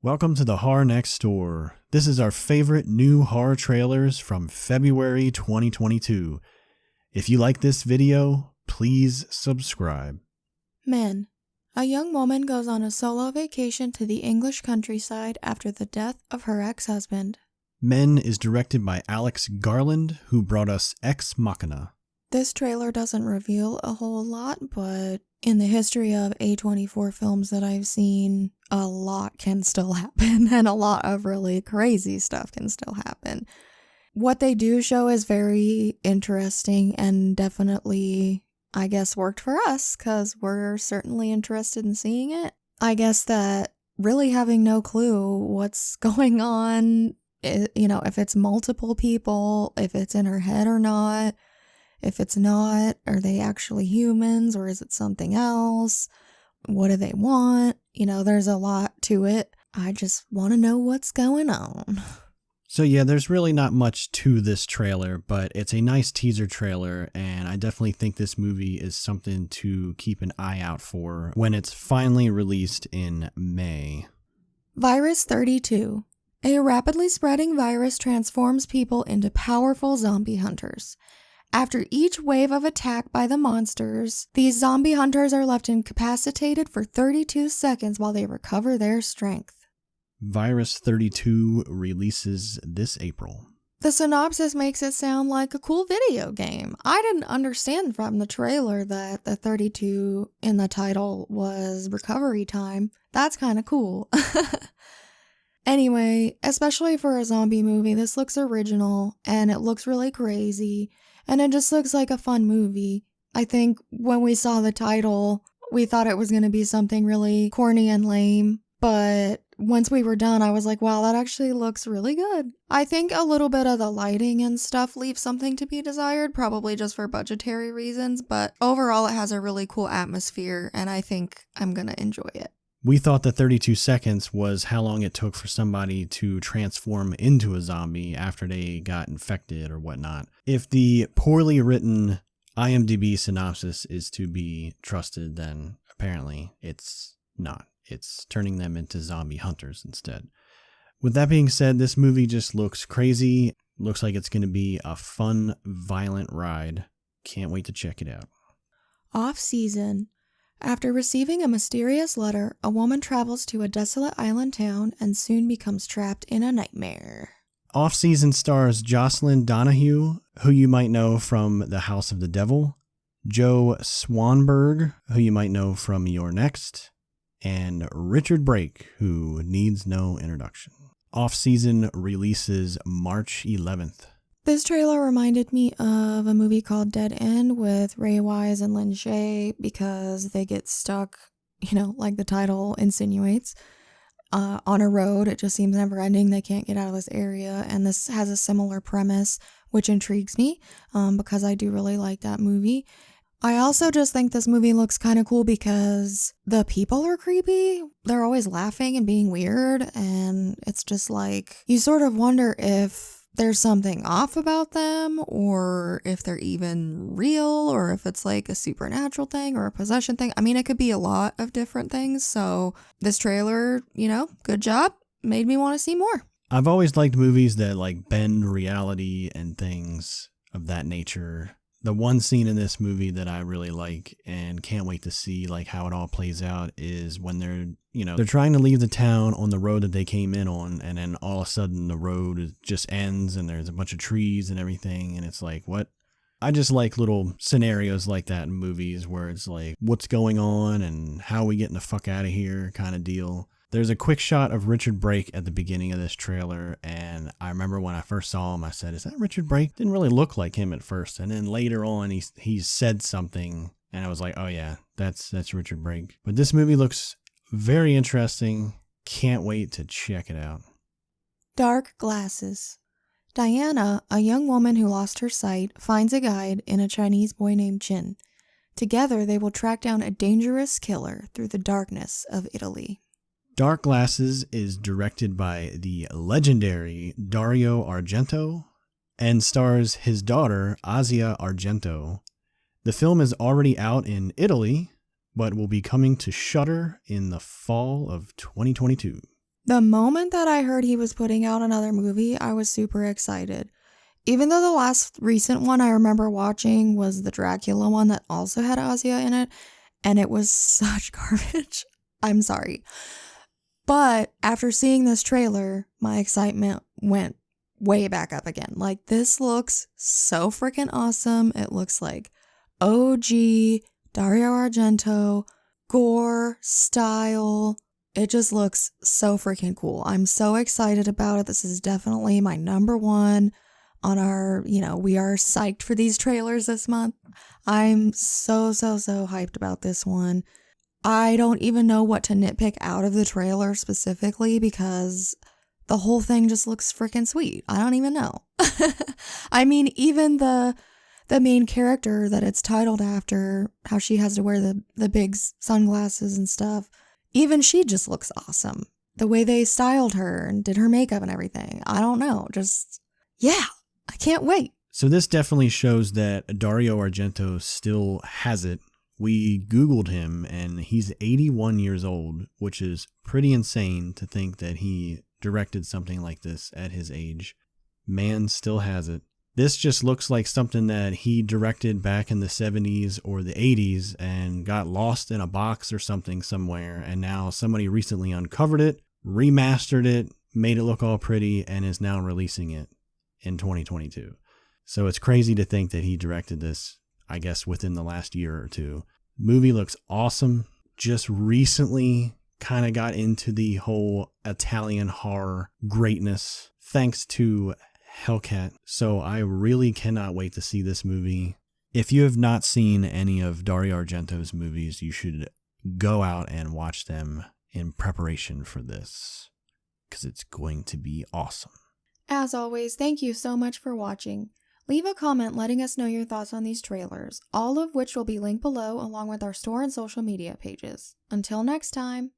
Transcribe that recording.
Welcome to the Horror Next Door. This is our favorite new horror trailers from February 2022. If you like this video, please subscribe. Men. A young woman goes on a solo vacation to the English countryside after the death of her ex-husband. Men is directed by Alex Garland, who brought us Ex Machina. This trailer doesn't reveal a whole lot, but in the history of A24 films that I've seen, a lot can still happen, and a lot of really crazy stuff can still happen. What they do show is very interesting and definitely, I guess, worked for us, because we're certainly interested in seeing it. I guess that really having no clue what's going on, if it's multiple people, if it's in her head or not. If it's not, are they actually humans or is it something else? What do they want? There's a lot to it. I just want to know what's going on. So yeah, there's really not much to this trailer, but it's a nice teaser trailer, and I definitely think this movie is something to keep an eye out for when it's finally released in May. Virus 32. A rapidly spreading virus transforms people into powerful zombie hunters. After each wave of attack by the monsters, these zombie hunters are left incapacitated for 32 seconds while they recover their strength. Virus 32 releases this April. The synopsis makes it sound like a cool video game. I didn't understand from the trailer that the 32 in the title was recovery time. That's kind of cool. Anyway, especially for a zombie movie, this looks original and it looks really crazy. And it just looks like a fun movie. I think when we saw the title, we thought it was going to be something really corny and lame. But once we were done, I was like, wow, that actually looks really good. I think a little bit of the lighting and stuff leaves something to be desired, probably just for budgetary reasons. But overall, it has a really cool atmosphere, and I think I'm going to enjoy it. We thought that 32 seconds was how long it took for somebody to transform into a zombie after they got infected or whatnot. If the poorly written IMDb synopsis is to be trusted, then apparently it's not. It's turning them into zombie hunters instead. With that being said, this movie just looks crazy. Looks like it's going to be a fun, violent ride. Can't wait to check it out. Offseason. After receiving a mysterious letter, a woman travels to a desolate island town and soon becomes trapped in a nightmare. Offseason stars Jocelyn Donahue, who you might know from The House of the Devil, Joe Swanberg, who you might know from You're Next, and Richard Brake, who needs no introduction. Offseason releases March 11th. This trailer reminded me of a movie called Dead End with Ray Wise and Lin Shaye because they get stuck, like the title insinuates, on a road. It just seems never ending. They can't get out of this area. And this has a similar premise, which intrigues me because I do really like that movie. I also just think this movie looks kind of cool because the people are creepy. They're always laughing and being weird. And it's just like, you sort of wonder if there's something off about them, or if they're even real, or if it's like a supernatural thing or a possession thing. I mean, it could be a lot of different things. So this trailer, good job. Made me want to see more. I've always liked movies that like bend reality and things of that nature. The one scene in this movie that I really like and can't wait to see like how it all plays out is when they're trying to leave the town on the road that they came in on, and then all of a sudden the road just ends and there's a bunch of trees and everything, and it's like, what? I just like little scenarios like that in movies where it's like, what's going on and how are we getting the fuck out of here kind of deal. There's a quick shot of Richard Brake at the beginning of this trailer, and I remember when I first saw him, I said, is that Richard Brake? Didn't really look like him at first, and then later on he said something, and I was like, oh yeah, that's Richard Brake. But this movie looks very interesting. Can't wait to check it out. Dark Glasses. Diana, a young woman who lost her sight, finds a guide in a Chinese boy named Chin. Together, they will track down a dangerous killer through the darkness of Italy. Dark Glasses is directed by the legendary Dario Argento and stars his daughter, Asia Argento. The film is already out in Italy, but will be coming to Shudder in the fall of 2022. The moment that I heard he was putting out another movie, I was super excited. Even though the last recent one I remember watching was the Dracula one that also had Ozzy in it, and it was such garbage. I'm sorry. But after seeing this trailer, my excitement went way back up again. Like, this looks so freaking awesome. It looks like OG, Dario Argento, gore, style. It just looks so freaking cool. I'm so excited about it. This is definitely my number one on our, we are psyched for these trailers this month. I'm so hyped about this one. I don't even know what to nitpick out of the trailer specifically because the whole thing just looks freaking sweet. I don't even know. I mean, even the main character that it's titled after, how she has to wear the big sunglasses and stuff, even she just looks awesome. The way they styled her and did her makeup and everything. I don't know. Just, yeah, I can't wait. So this definitely shows that Dario Argento still has it. We Googled him and he's 81 years old, which is pretty insane to think that he directed something like this at his age. Man still has it. This just looks like something that he directed back in the 70s or the 80s and got lost in a box or something somewhere, and now somebody recently uncovered it, remastered it, made it look all pretty, and is now releasing it in 2022. So it's crazy to think that he directed this, I guess, within the last year or two. Movie looks awesome. Just recently kind of got into the whole Italian horror greatness thanks to Hellcat. So I really cannot wait to see this movie. If you have not seen any of Dario Argento's movies, you should go out and watch them in preparation for this, because it's going to be awesome. As always, thank you so much for watching. Leave a comment letting us know your thoughts on these trailers, all of which will be linked below along with our store and social media pages. Until next time.